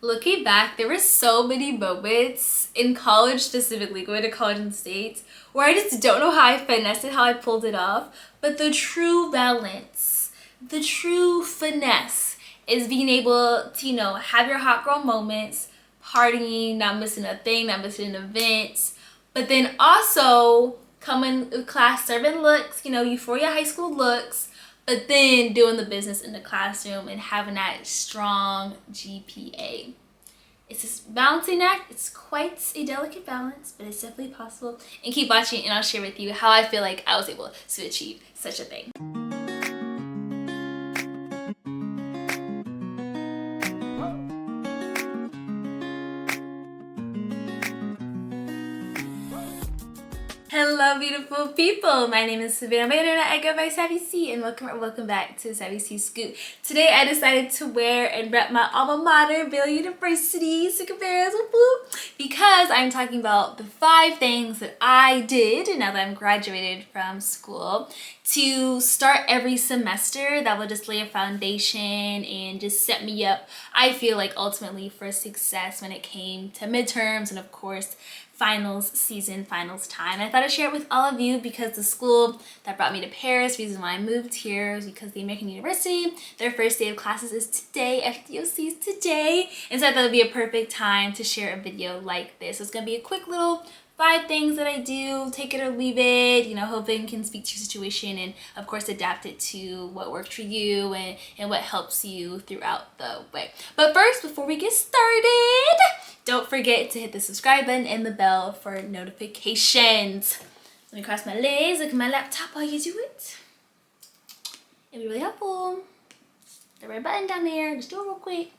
Looking back, there were so many moments in college, specifically going to college in the States, where I just don't know how I finessed it, how I pulled it off. But the true balance, the true finesse is being able to, have your hot girl moments, partying, not missing a thing, not missing an event, but then also coming to class serving looks, euphoria high school looks, but then doing the business in the classroom and having that strong GPA. It's this balancing act. It's quite a delicate balance, but it's definitely possible. And keep watching and I'll share with you how I feel like I was able to achieve such a thing. Hello beautiful people, my name is Savannah, my internet I go by Savvy C, and welcome back to Savvy C Scoop. Today I decided to wear and rep my alma mater, Baylor University, because I'm talking about the 5 things that I did now that I'm graduated from school to start every semester that will just lay a foundation and just set me up, I feel like, ultimately for success when it came to midterms and of course finals time. I thought I'd share it with all of you because the school that brought me to Paris, reason why I moved here, is because the American University, their first day of classes is today, FDOC is today, and so I thought it would be a perfect time to share a video like this. So it's going to be a quick little 5 things that I do, take it or leave it, hoping can speak to your situation and of course adapt it to what works for you and what helps you throughout the way. But first, before we get started, don't forget to hit the subscribe button and the bell for notifications. Let me cross my legs, look at my laptop while you do it. It'll be really helpful. The red button down there, just do it real quick.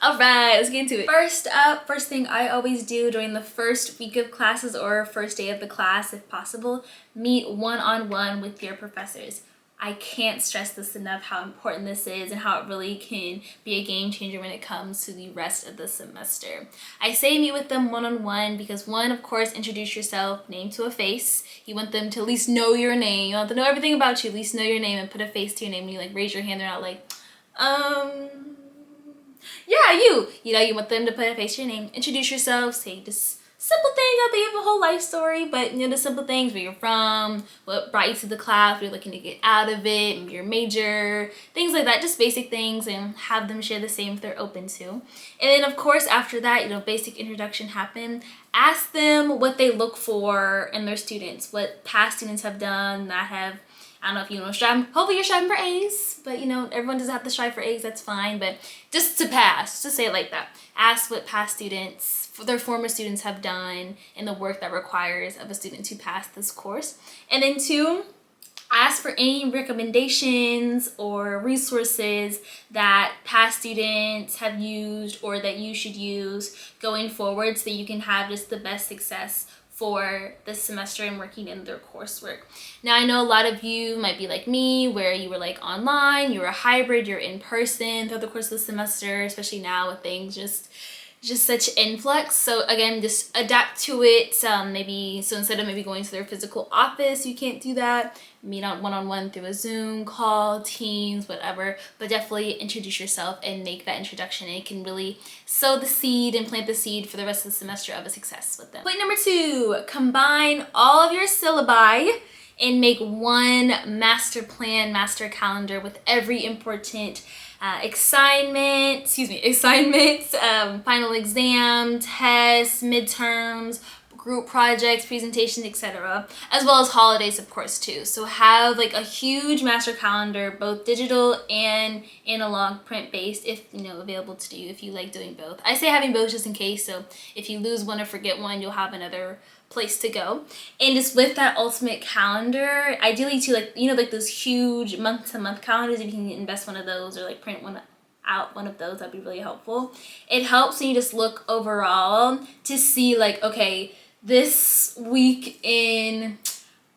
Alright, let's get into it. First thing I always do during the first week of classes or first day of the class, if possible, meet one-on-one with your professors. I can't stress this enough how important this is and how it really can be a game changer when it comes to the rest of the semester. I say meet with them one-on-one because one, of course, introduce yourself, name to a face. You want them to at least know your name. You want them to know everything about you, at least know your name and put a face to your name. When you raise your hand, they're not like, yeah, you want them to put a face to your name, introduce yourself, say just simple things. I think you have a whole life story, but the simple things, where you're from, what brought you to the class, what you're looking to get out of it, maybe your major, things like that, just basic things, and have them share the same if they're open to. And then of course after that, basic introduction happen. Ask them what they look for in their students, what past students have done that have, I don't know if you strive, hopefully you're striving for A's, but everyone doesn't have to strive for A's, that's fine, but just to pass, just say it like that. Ask what past students, their former students have done and the work that requires of a student to pass this course. And then 2, ask for any recommendations or resources that past students have used or that you should use going forward so that you can have just the best success for this semester and working in their coursework. Now, I know a lot of you might be like me, where you were online, you were a hybrid, you're in person throughout the course of the semester, especially now with things just such influx. So again, just adapt to it. So instead of maybe going to their physical office, you can't do that. Meet on one-on-one through a Zoom call, Teams, whatever. But definitely introduce yourself and make that introduction. And it can really sow the seed and plant the seed for the rest of the semester of a success with them. Point number 2, combine all of your syllabi and make one master plan, master calendar with every important assignments, final exam, tests, midterms, group projects, presentations, etc., as well as holidays, of course, too. So have a huge master calendar, both digital and analog, print-based, if available to do, if you like doing both. I say having both just in case, so if you lose one or forget one, you'll have another place to go. And just with that ultimate calendar, ideally too, those huge month-to-month calendars, if you can invest one of those or print one of those, that'd be really helpful. It helps when you just look overall to see okay, this week in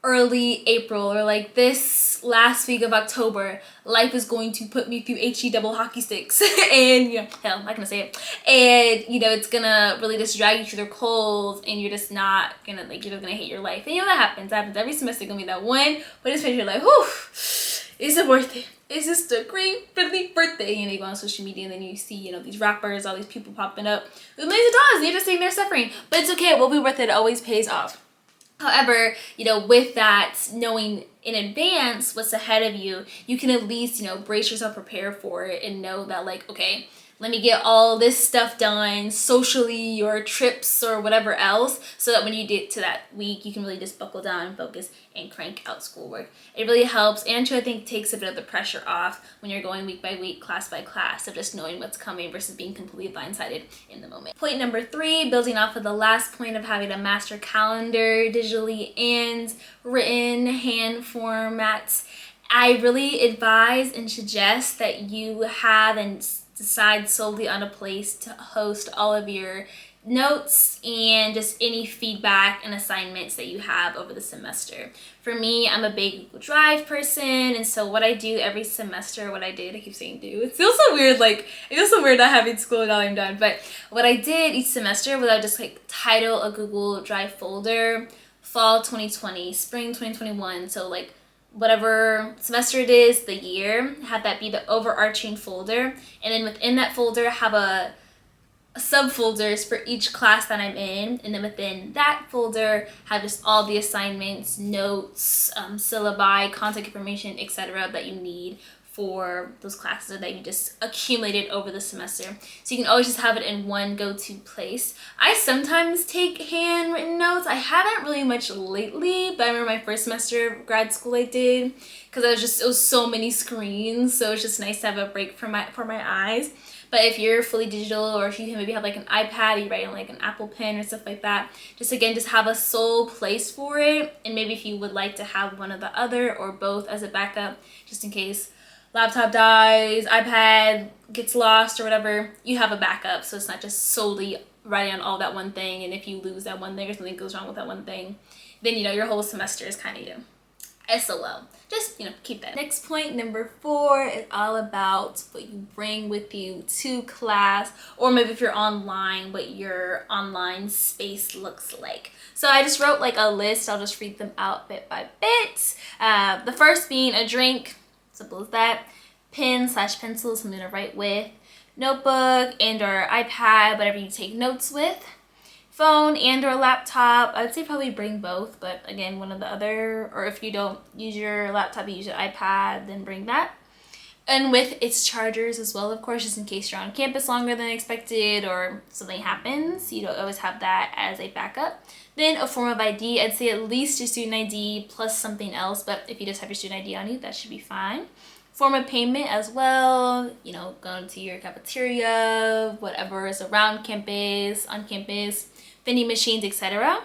early April or this last week of October, life is going to put me through HE double hockey sticks and hell, I'm not gonna say it, and it's gonna really just drag you through the coals and you're just not gonna you're just gonna hate your life. And that happens every semester. Gonna be that one, but it's you're whew, is it worth it? it's just a great birthday, and you go on social media and then you see, you know, these rappers, all these people popping up with millions of dollars and you're just sitting there suffering. But it's okay, it will be worth it. It always pays off. However, you know, with that, knowing in advance what's ahead of you, you can at least, you know, brace yourself, prepare for it, and know that, like, okay, let me get all this stuff done socially or trips or whatever else, so that when you get to that week, you can really just buckle down and focus and crank out schoolwork. It really helps, and too, I think takes a bit of the pressure off when you're going week by week, class by class, of just knowing what's coming versus being completely blindsided in the moment. Point number 3, building off of the last point of having a master calendar digitally and written hand formats, I really advise and suggest that you have and decide solely on a place to host all of your notes and just any feedback and assignments that you have over the semester. For me, I'm a big Google Drive person, and so what I do every semester, I keep saying do, it feels so weird, like, it feels so weird not having school and all I'm done, but what I did each semester was I would just like title a Google Drive folder, fall 2020, spring 2021, so like whatever semester it is, the year, have that be the overarching folder, and then within that folder have a subfolders for each class that I'm in, and then within that folder have just all the assignments, notes, syllabi, contact information, etc. that you need for those classes or that you just accumulated over the semester. So you can always just have it in one go-to place. I sometimes take handwritten notes. I haven't really much lately, but I remember my first semester of grad school I did, because it was so many screens, so it's just nice to have a break for my eyes. But if you're fully digital, or if you can maybe have like an iPad, you write on like an Apple Pen or stuff like that, just have a sole place for it. And maybe if you would like to have one or the other or both as a backup, just in case laptop dies, iPad gets lost or whatever, you have a backup. So it's not just solely writing on all that one thing, and if you lose that one thing or something goes wrong with that one thing, then, you know, your whole semester is kind of, you know, SOL. Just, you know, keep that. Next point, number 4, is all about what you bring with you to class, or maybe if you're online, what your online space looks like. So I just wrote like a list. I'll just read them out bit by bit. The first being a drink, simple as that. Pen/pencil, something to write with. Notebook and or iPad, whatever you take notes with. Phone and or laptop. I would say probably bring both, but again, one or the other. Or if you don't use your laptop, you use your iPad, then bring that. And with its chargers as well, of course, just in case you're on campus longer than expected or something happens, you don't always have that as a backup. Then a form of ID. I'd say at least your student ID plus something else, but if you just have your student ID on you, that should be fine. Form of payment as well, you know, going to your cafeteria, whatever is around campus, on campus, vending machines, etc.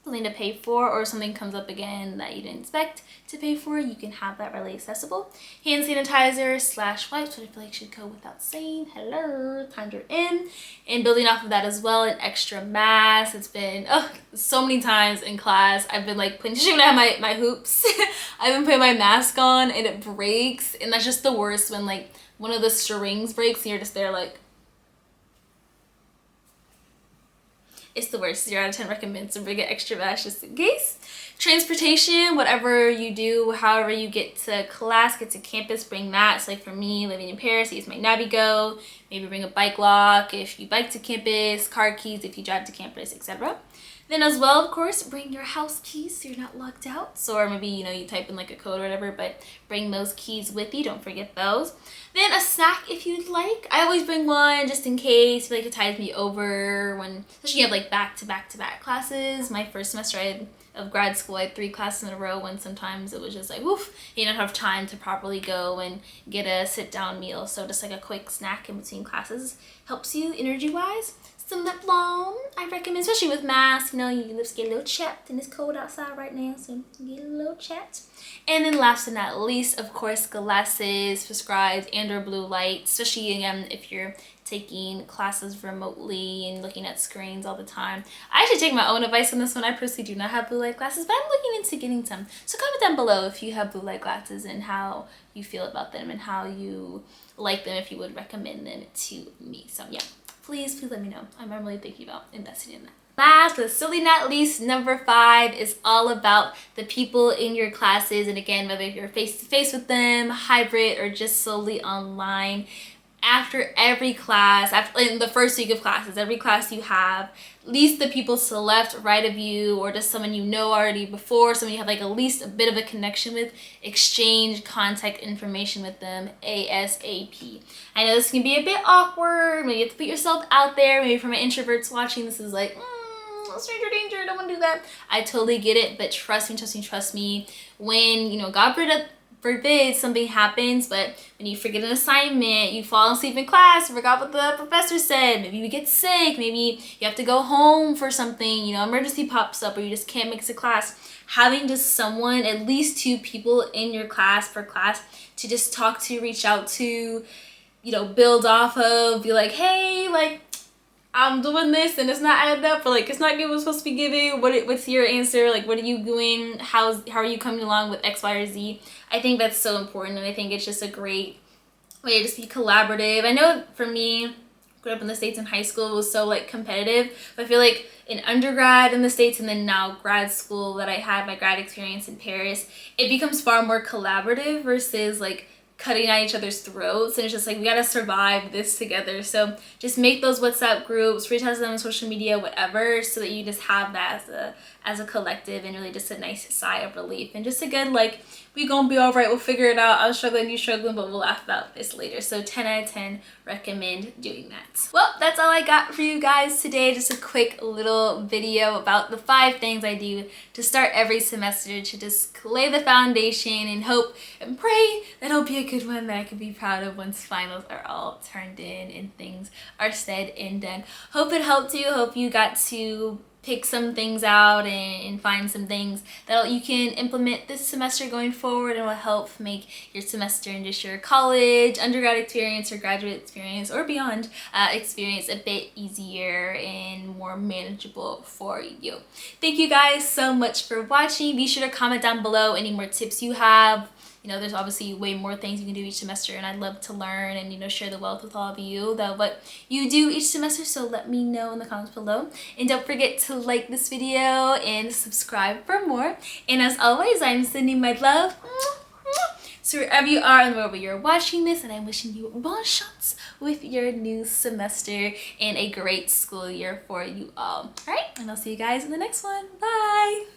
Something to pay for, or something comes up again that you didn't expect to pay for, you can have that readily accessible. Hand sanitizer/wipes, which I feel like should go without saying. Hello, times are in. And building off of that as well, an extra mask. It's been so many times in class I've been like especially when I have my hoops, I've been putting my mask on and it breaks, and that's just the worst when like one of the strings breaks and you're just there like, it's the worst. 0 out of 10 recommend to bring an extra mask just in case. Transportation, whatever you do, however you get to class, get to campus, bring that. So like for me, living in Paris, I use my Navigo. Maybe bring a bike lock if you bike to campus, car keys if you drive to campus, etc. Then as well, of course, bring your house keys so you're not locked out. So, or maybe, you know, you type in like a code or whatever, but bring those keys with you. Don't forget those. Then a snack if you'd like. I always bring one just in case. I feel like it ties me over when, especially you have like back-to-back classes. My first semester of grad school, I had 3 classes in a row, when sometimes it was just like, woof, you don't have time to properly go and get a sit-down meal. So just like a quick snack in between classes helps you energy-wise. Some lip balm, I recommend, especially with masks. You know, your lips get a little chapped and it's cold outside right now, so get a little chapped. And then last but not least, of course, glasses, prescribed and or blue light, especially again if you're taking classes remotely and looking at screens all the time. I actually take my own advice on this one. I personally do not have blue light glasses, but I'm looking into getting some. So comment down below if you have blue light glasses and how you feel about them and how you like them, if you would recommend them to me. So yeah. Please let me know. I'm really thinking about investing in that. Last but certainly not least, number 5 is all about the people in your classes. And again, whether you're face to face with them, hybrid, or just solely online, after every class, in the first week of classes, every class you have, at least the people to the left, right of you, or just someone you know already before, someone you have like at least a bit of a connection with, exchange contact information with them ASAP. I know this can be a bit awkward. Maybe you have to put yourself out there. Maybe for my introverts watching, this is like, stranger danger, don't want to do that. I totally get it, but trust me, when, you know, God forbid something happens, but when you forget an assignment, you fall asleep in class, forgot what the professor said, maybe you get sick, maybe you have to go home for something, you know, emergency pops up, or you just can't make it to class, having just someone, at least 2 people in your class per class to just talk to, reach out to, you know, build off of, be like, hey, like, I'm doing this and it's not added up, or like it's not giving what it's supposed to be giving. What's your answer? Like, what are you doing? How are you coming along with X, Y, or Z? I think that's so important, and I think it's just a great way to just be collaborative. I know for me, grew up in the States in high school, it was so like competitive, but I feel like in undergrad in the States and then now grad school that I had my grad experience in Paris, it becomes far more collaborative versus like cutting at each other's throats, and it's just like we gotta survive this together. So just make those WhatsApp groups, reach out to them on social media, whatever, so that you just have that as a collective, and really just a nice sigh of relief, and just a good like, we gonna be all right, we'll figure it out, I'm struggling, you struggling, but we'll laugh about this later. So 10 out of 10 recommend doing that. Well, that's all I got for you guys today. Just a quick little video about the 5 things I do to start every semester to just lay the foundation, and hope and pray that it'll be a good one that I can be proud of once finals are all turned in and things are said and done. Hope it helped you. Hope you got to pick some things out and find some things that you can implement this semester going forward, and will help make your semester and just your college, undergrad experience, or graduate experience, or beyond experience a bit easier and more manageable for you. Thank you guys so much for watching. Be sure to comment down below any more tips you have. You know, there's obviously way more things you can do each semester, and I'd love to learn and, you know, share the wealth with all of you, that what you do each semester. So let me know in the comments below. And don't forget to like this video and subscribe for more. And as always, I'm sending my love. So wherever you are in the world where you're watching this, and I'm wishing you bon chance with your new semester and a great school year for you all. All right, and I'll see you guys in the next one. Bye.